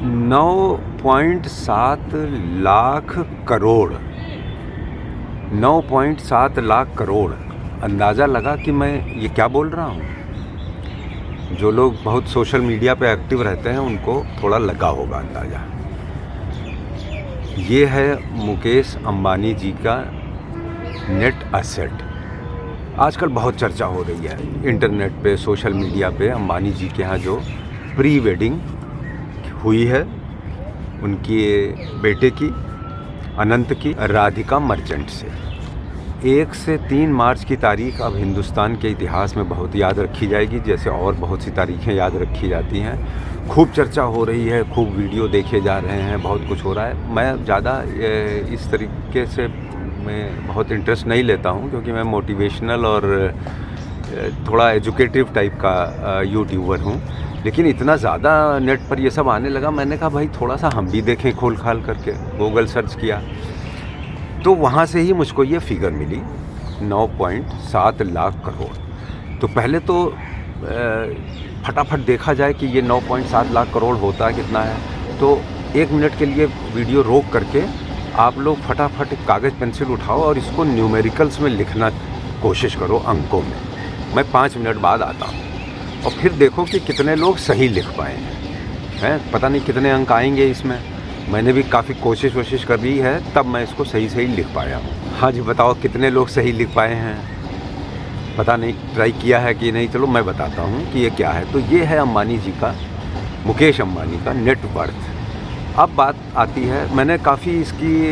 9.7 लाख करोड़, 9.7 लाख करोड़। अंदाज़ा लगा कि मैं ये क्या बोल रहा हूँ। जो लोग बहुत सोशल मीडिया पे एक्टिव रहते हैं उनको थोड़ा लगा होगा अंदाज़ा। ये है मुकेश अंबानी जी का नेट एसेट। आजकल बहुत चर्चा हो रही है इंटरनेट पे, सोशल मीडिया पे। अंबानी जी के यहाँ जो प्री वेडिंग हुई है उनके बेटे की, अनंत की, राधिका मर्चेंट से। 1 से 3 मार्च की तारीख अब हिंदुस्तान के इतिहास में बहुत याद रखी जाएगी, जैसे और बहुत सी तारीखें याद रखी जाती हैं। खूब चर्चा हो रही है, खूब वीडियो देखे जा रहे हैं, बहुत कुछ हो रहा है। मैं ज़्यादा इस तरीके से मैं बहुत इंटरेस्ट नहीं लेता हूं, क्योंकि मैं मोटिवेशनल और थोड़ा एजुकेटिव टाइप का यूट्यूबर हूं। लेकिन इतना ज़्यादा नेट पर ये सब आने लगा, मैंने कहा भाई थोड़ा सा हम भी देखें खोल खाल करके। गूगल सर्च किया तो वहाँ से ही मुझको ये फिगर मिली 9.7 लाख करोड़। तो पहले तो फटाफट देखा जाए कि ये 9.7 लाख करोड़ होता कितना है। तो 1 मिनट के लिए वीडियो रोक करके आप लोग फटाफट कागज़ पेंसिल उठाओ और इसको न्यूमेरिकल्स में लिखना कोशिश करो, अंकों में। मैं 5 मिनट बाद आता हूँ और फिर देखो कि कितने लोग सही लिख पाए हैं। पता नहीं कितने अंक आएंगे इसमें। मैंने भी काफ़ी कोशिश करी है, तब मैं इसको सही लिख पाया हूँ। हाँ जी, बताओ कितने लोग सही लिख पाए हैं। पता नहीं, ट्राई किया है कि नहीं। चलो मैं बताता हूँ कि ये क्या है। तो ये है अंबानी जी का, मुकेश अंबानी का नेट वर्थ। अब बात आती है, मैंने काफ़ी इसकी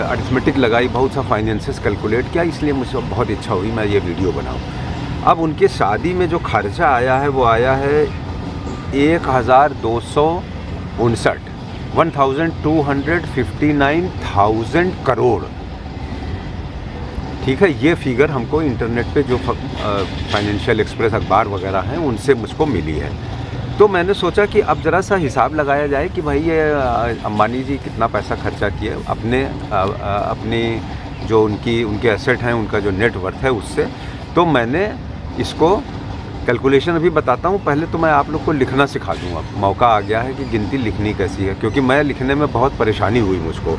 अरिथमेटिक लगाई, बहुत सा फाइनेंसेस कैलकुलेट किया, इसलिए मुझे बहुत इच्छा हुई मैं ये वीडियो बनाऊँ। अब उनके शादी में जो खर्चा आया है वो आया है 1259 करोड़। ठीक है, ये फिगर हमको इंटरनेट पे जो फाइनेंशियल एक्सप्रेस अखबार वगैरह हैं उनसे मुझको मिली है। तो मैंने सोचा कि अब ज़रा सा हिसाब लगाया जाए कि भाई ये अंबानी जी कितना पैसा खर्चा किए अपने जो उनके एसेट हैं, उनका जो नेट वर्थ है उससे। तो मैंने इसको कैलकुलेशन अभी बताता हूँ। पहले तो मैं आप लोग को लिखना सिखा दूँगा। मौका आ गया है कि गिनती लिखनी कैसी है, क्योंकि मैं लिखने में बहुत परेशानी हुई मुझको।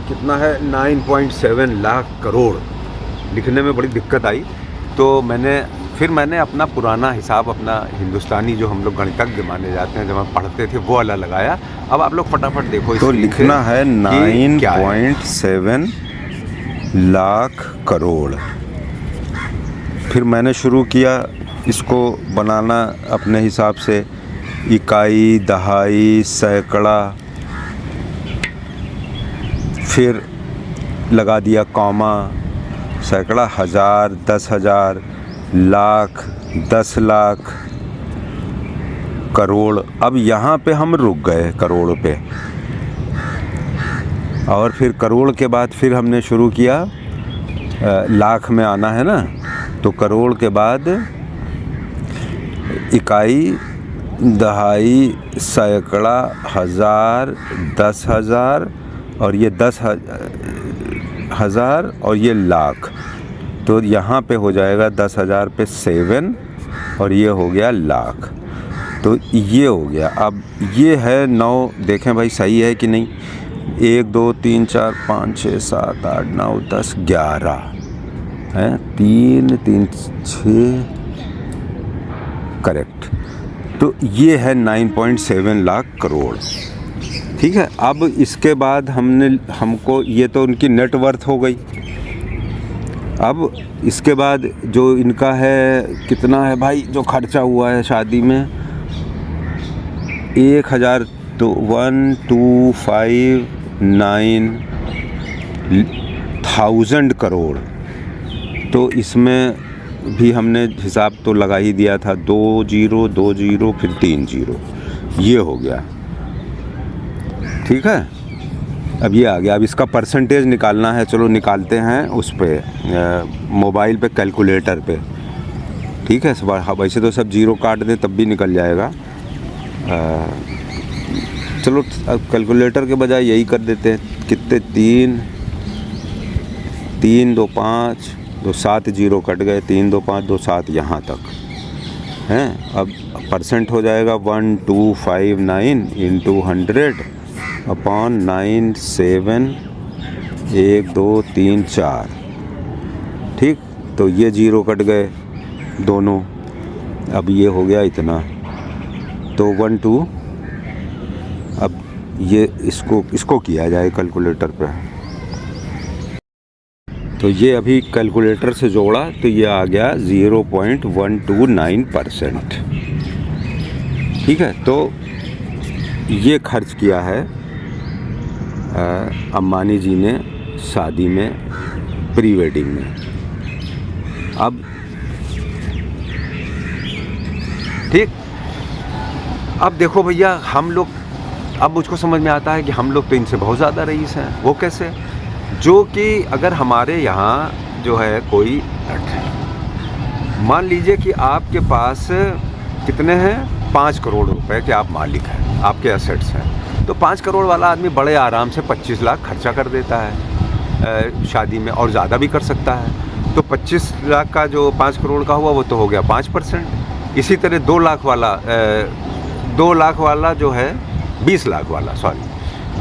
कितना है 9.7 लाख करोड़ लिखने में बड़ी दिक्कत आई। तो फिर मैंने अपना पुराना हिसाब, अपना हिंदुस्तानी जो हम लोग गणितज्ञ माने जाते हैं, जब हम पढ़ते थे, वो वाला लगाया। अब आप लोग फटाफट देखो। तो लिखना है 9.7 लाख करोड़। फिर मैंने शुरू किया इसको बनाना अपने हिसाब से, इकाई, दहाई, सैकड़ा, फिर लगा दिया कॉमा, सैकड़ा, हज़ार, 10,000, लाख, 10 लाख, करोड़। अब यहाँ पे हम रुक गए करोड़ पे। और फिर करोड़ के बाद फिर हमने शुरू किया लाख में आना है ना। तो करोड़ के बाद इकाई, दहाई, सैकड़ा, हज़ार, 10,000 और ये 10,000 और ये लाख। तो यहाँ पे हो जाएगा 10,000 पे 7 और ये हो गया लाख। तो ये हो गया। अब ये है 9, देखें भाई सही है कि नहीं। 1 2 3 4 5 6 7 8 9 10 11 हैं, 3 3 6 करेक्ट। तो ये है 9.7 लाख करोड़। ठीक है। अब इसके बाद हमको ये तो उनकी नेट वर्थ हो गई। अब इसके बाद जो इनका है, कितना है भाई जो खर्चा हुआ है शादी में, 1,1259,000 करोड़। तो इसमें भी हमने हिसाब तो लगा ही दिया था, 2 0 2 0 फिर 3 0, ये हो गया। ठीक है। अब ये आ गया। अब इसका परसेंटेज निकालना है। चलो निकालते हैं उस पे, मोबाइल पे, कैलकुलेटर पे। ठीक है। वैसे तो सब 0 काट दें तब भी निकल जाएगा। चलो कैलकुलेटर के बजाय यही कर देते हैं। कितने, 3 2 5 2 7 0 कट गए, 3 2 5 2 7 यहाँ तक हैं। अब परसेंट हो जाएगा 1259 इंटू 100 अपॉन 97 1 2 3 4। ठीक, तो ये जीरो कट गए दोनों, अब ये हो गया इतना, तो 1 2। अब ये इसको किया जाए कैलकुलेटर पे, तो ये अभी कैलकुलेटर से जोड़ा तो ये आ गया 0.129%। ठीक है, तो ये खर्च किया है अंबानी जी ने शादी में, प्री वेडिंग में। अब ठीक, अब देखो भैया, हम लोग, अब मुझको समझ में आता है कि हम लोग तो इनसे बहुत ज़्यादा रईस हैं। वो कैसे? जो कि अगर हमारे यहाँ जो है कोई, मान लीजिए कि आपके पास कितने हैं, 5 करोड़ रुपए के आप मालिक हैं, आपके एसेट्स हैं, तो 5 करोड़ वाला आदमी बड़े आराम से 25 लाख खर्चा कर देता है शादी में, और ज़्यादा भी कर सकता है। तो 25 लाख का जो 5 करोड़ का हुआ वो तो हो गया 5%। इसी तरह 2 लाख वाला जो है 20 लाख वाला,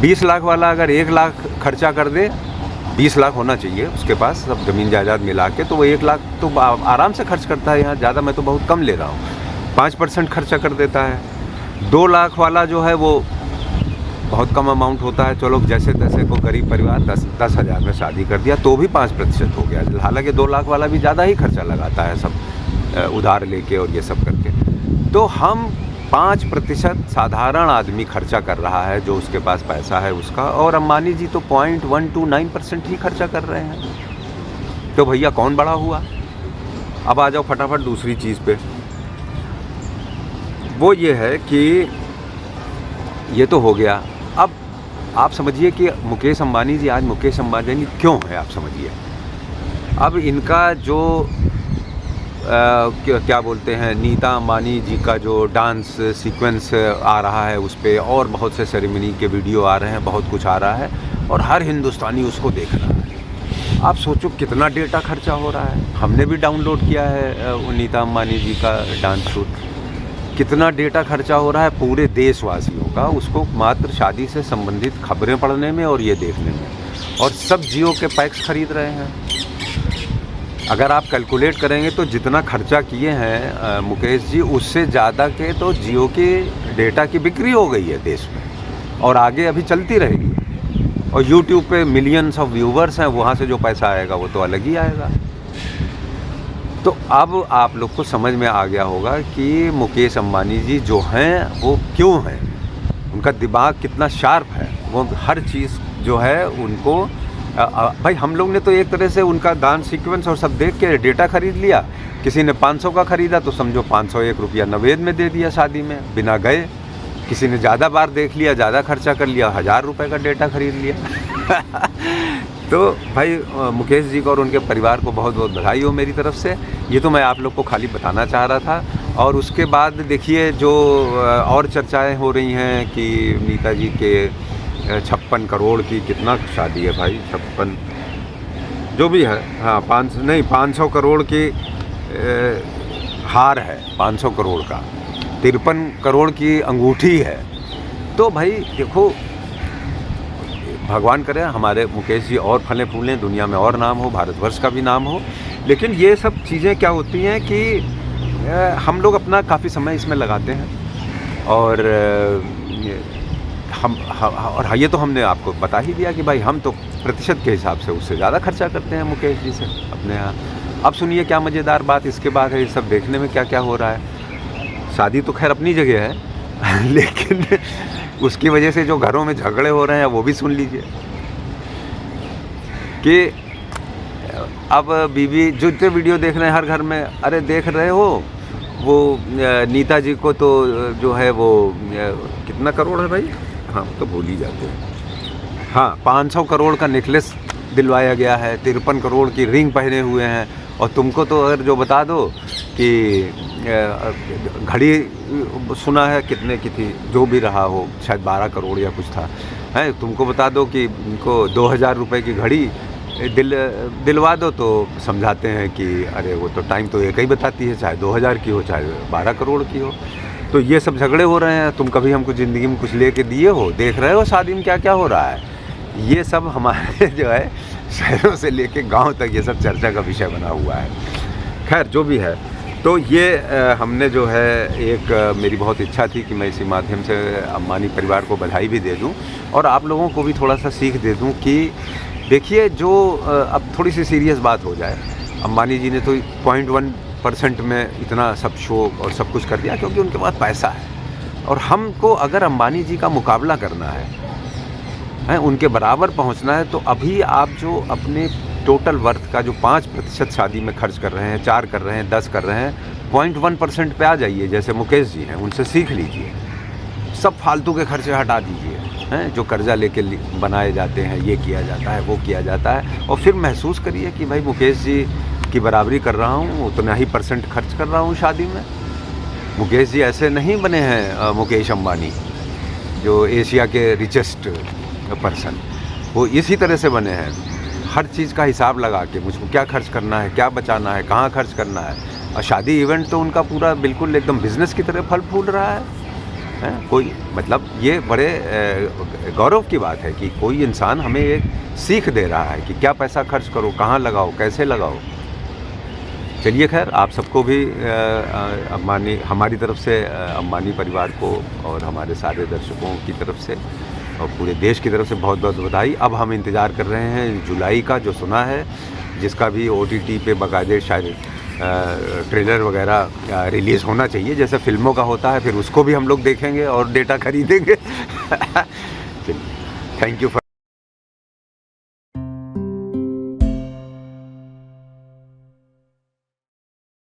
20 लाख वाला अगर 1 लाख खर्चा कर दे, 20 लाख होना चाहिए उसके पास सब ज़मीन जायदाद मिला के, तो वो 1 लाख तो आराम से खर्च करता है। यहाँ ज़्यादा मैं तो बहुत कम ले रहा हूँ, 5% खर्चा कर देता है। 2 लाख वाला जो है वो बहुत कम अमाउंट होता है, चलो जैसे तैसे को गरीब परिवार 10,000 में शादी कर दिया तो भी 5% हो गया। हालांकि 2 लाख वाला भी ज़्यादा ही खर्चा लगाता है, सब उधार लेके और ये सब करके। तो हम 5% साधारण आदमी खर्चा कर रहा है, जो उसके पास पैसा है उसका, और अंबानी जी तो 0.129% ही खर्चा कर रहे हैं। तो भैया कौन बड़ा हुआ? अब आ जाओ फटाफट दूसरी चीज़ पे। वो ये है कि ये तो हो गया। अब आप समझिए कि मुकेश अंबानी जी आज मुकेश अंबानी क्यों है, आप समझिए। अब इनका जो क्या बोलते हैं, नीता अंबानी जी का जो डांस सीक्वेंस आ रहा है उस पर, और बहुत से सेरेमनी के वीडियो आ रहे हैं, बहुत कुछ आ रहा है, और हर हिंदुस्तानी उसको देख रहा है। आप सोचो कितना डेटा खर्चा हो रहा है। हमने भी डाउनलोड किया है नीता अंबानी जी का डांस शूट। कितना डेटा खर्चा हो रहा है पूरे देशवासियों का, उसको मात्र शादी से संबंधित खबरें पढ़ने में और ये देखने में, और सब जियो के पैक्स खरीद रहे हैं। अगर आप कैलकुलेट करेंगे तो जितना खर्चा किए हैं मुकेश जी, उससे ज़्यादा के तो जियो के डेटा की बिक्री हो गई है देश में, और आगे अभी चलती रहेगी। और यूट्यूब पे मिलियंस ऑफ व्यूवर्स हैं, वहाँ से जो पैसा आएगा वो तो अलग ही आएगा। तो अब आप लोग को समझ में आ गया होगा कि मुकेश अंबानी जी जो हैं वो क्यों हैं, उनका दिमाग कितना शार्प है। वो हर चीज़ जो है उनको, भाई हम लोग ने तो एक तरह से उनका डांस सीक्वेंस और सब देख के डेटा खरीद लिया। किसी ने 500 का खरीदा तो समझो 501 रुपया नवेद में दे दिया शादी में बिना गए। किसी ने ज़्यादा बार देख लिया, ज़्यादा खर्चा कर लिया, 1000 रुपये का डेटा खरीद लिया। तो भाई मुकेश जी को और उनके परिवार को बहुत बहुत बधाई हो मेरी तरफ से। ये तो मैं आप लोग को खाली बताना चाह रहा था। और उसके बाद देखिए जो और चर्चाएँ हो रही हैं कि नीता जी के 56 करोड़ की कितना शादी है भाई, 56 जो भी है, हाँ 500 करोड़ की हार है, 500 करोड़ का 53 करोड़ की अंगूठी है। तो भाई देखो, भगवान करे हमारे मुकेश जी और फले फूलें, दुनिया में और नाम हो, भारतवर्ष का भी नाम हो। लेकिन ये सब चीज़ें क्या होती हैं कि हम लोग अपना काफ़ी समय इसमें लगाते हैं, और और ये तो हमने आपको बता ही दिया कि भाई हम तो प्रतिशत के हिसाब से उससे ज़्यादा खर्चा करते हैं मुकेश जी से अपने यहाँ। अब सुनिए क्या मज़ेदार बात इसके बाद है, ये सब देखने में क्या क्या हो रहा है। शादी तो खैर अपनी जगह है, लेकिन उसकी वजह से जो घरों में झगड़े हो रहे हैं वो भी सुन लीजिए। कि अब बीवी जो इतने वीडियो देख रहे हैं हर घर में, अरे देख रहे हो वो नीता जी को तो जो है वो कितना करोड़ है भाई, हाँ तो भूल ही जाते हैं, हाँ 500 करोड़ का नेकलेस दिलवाया गया है, 53 करोड़ की रिंग पहने हुए हैं। और तुमको तो अगर जो बता दो कि घड़ी सुना है कितने की थी, जो भी रहा हो, शायद 12 करोड़ या कुछ था, है तुमको बता दो कि इनको 2000 रुपये की घड़ी दिलवा दो तो समझाते हैं कि अरे वो तो टाइम तो एक ही बताती है, चाहे 2000 की हो चाहे 12 करोड़ की हो। तो ये सब झगड़े हो रहे हैं, तुम कभी हमको ज़िंदगी में कुछ लेके दिए हो, देख रहे हो शादी में क्या क्या हो रहा है। ये सब हमारे जो है शहरों से लेके गांव तक ये सब चर्चा का विषय बना हुआ है। खैर जो भी है, तो ये हमने जो है एक मेरी बहुत इच्छा थी कि मैं इसी माध्यम से अंबानी परिवार को बधाई भी दे दूं और आप लोगों को भी थोड़ा सा सीख दे दूं कि देखिए जो अब थोड़ी सी सीरियस बात हो जाए, अंबानी जी ने तो 0.1% में इतना सब शो और सब कुछ कर दिया क्योंकि उनके पास पैसा है। और हमको अगर अंबानी जी का मुकाबला करना है, उनके बराबर पहुंचना है, तो अभी आप जो अपने टोटल वर्थ का जो 5% शादी में खर्च कर रहे हैं, 4 कर रहे हैं, 10 कर रहे हैं, 0.1% पे आ जाइए। जैसे मुकेश जी हैं, उनसे सीख लीजिए। सब फालतू के खर्चे हटा दीजिए, हैं जो कर्जा लेके बनाए जाते हैं, ये किया जाता है, वो किया जाता है, और फिर महसूस करिए कि भाई मुकेश जी की बराबरी कर रहा हूँ, उतना ही % खर्च कर रहा हूँ शादी में। मुकेश जी ऐसे नहीं बने हैं, मुकेश अंबानी जो एशिया के रिचेस्ट पर्सन, वो इसी तरह से बने हैं। हर चीज़ का हिसाब लगा के मुझको क्या खर्च करना है, क्या बचाना है, कहाँ खर्च करना है। और शादी इवेंट तो उनका पूरा बिल्कुल एकदम बिजनेस की तरह फल फूल रहा है। कोई मतलब ये बड़े गौरव की बात है कि कोई इंसान हमें एक सीख दे रहा है कि क्या पैसा खर्च करो, कहाँ लगाओ, कैसे लगाओ। चलिए खैर, आप सबको भी अंबानी, हमारी तरफ से अंबानी परिवार को और हमारे सारे दर्शकों की तरफ से और पूरे देश की तरफ से बहुत बहुत बधाई। अब हम इंतज़ार कर रहे हैं जुलाई का, जो सुना है, जिसका भी OTT पे बाकायदे शायद ट्रेलर वगैरह रिलीज़ होना चाहिए, जैसे फिल्मों का होता है। फिर उसको भी हम लोग देखेंगे और डेटा खरीदेंगे। चलिए, थैंक यू फॉर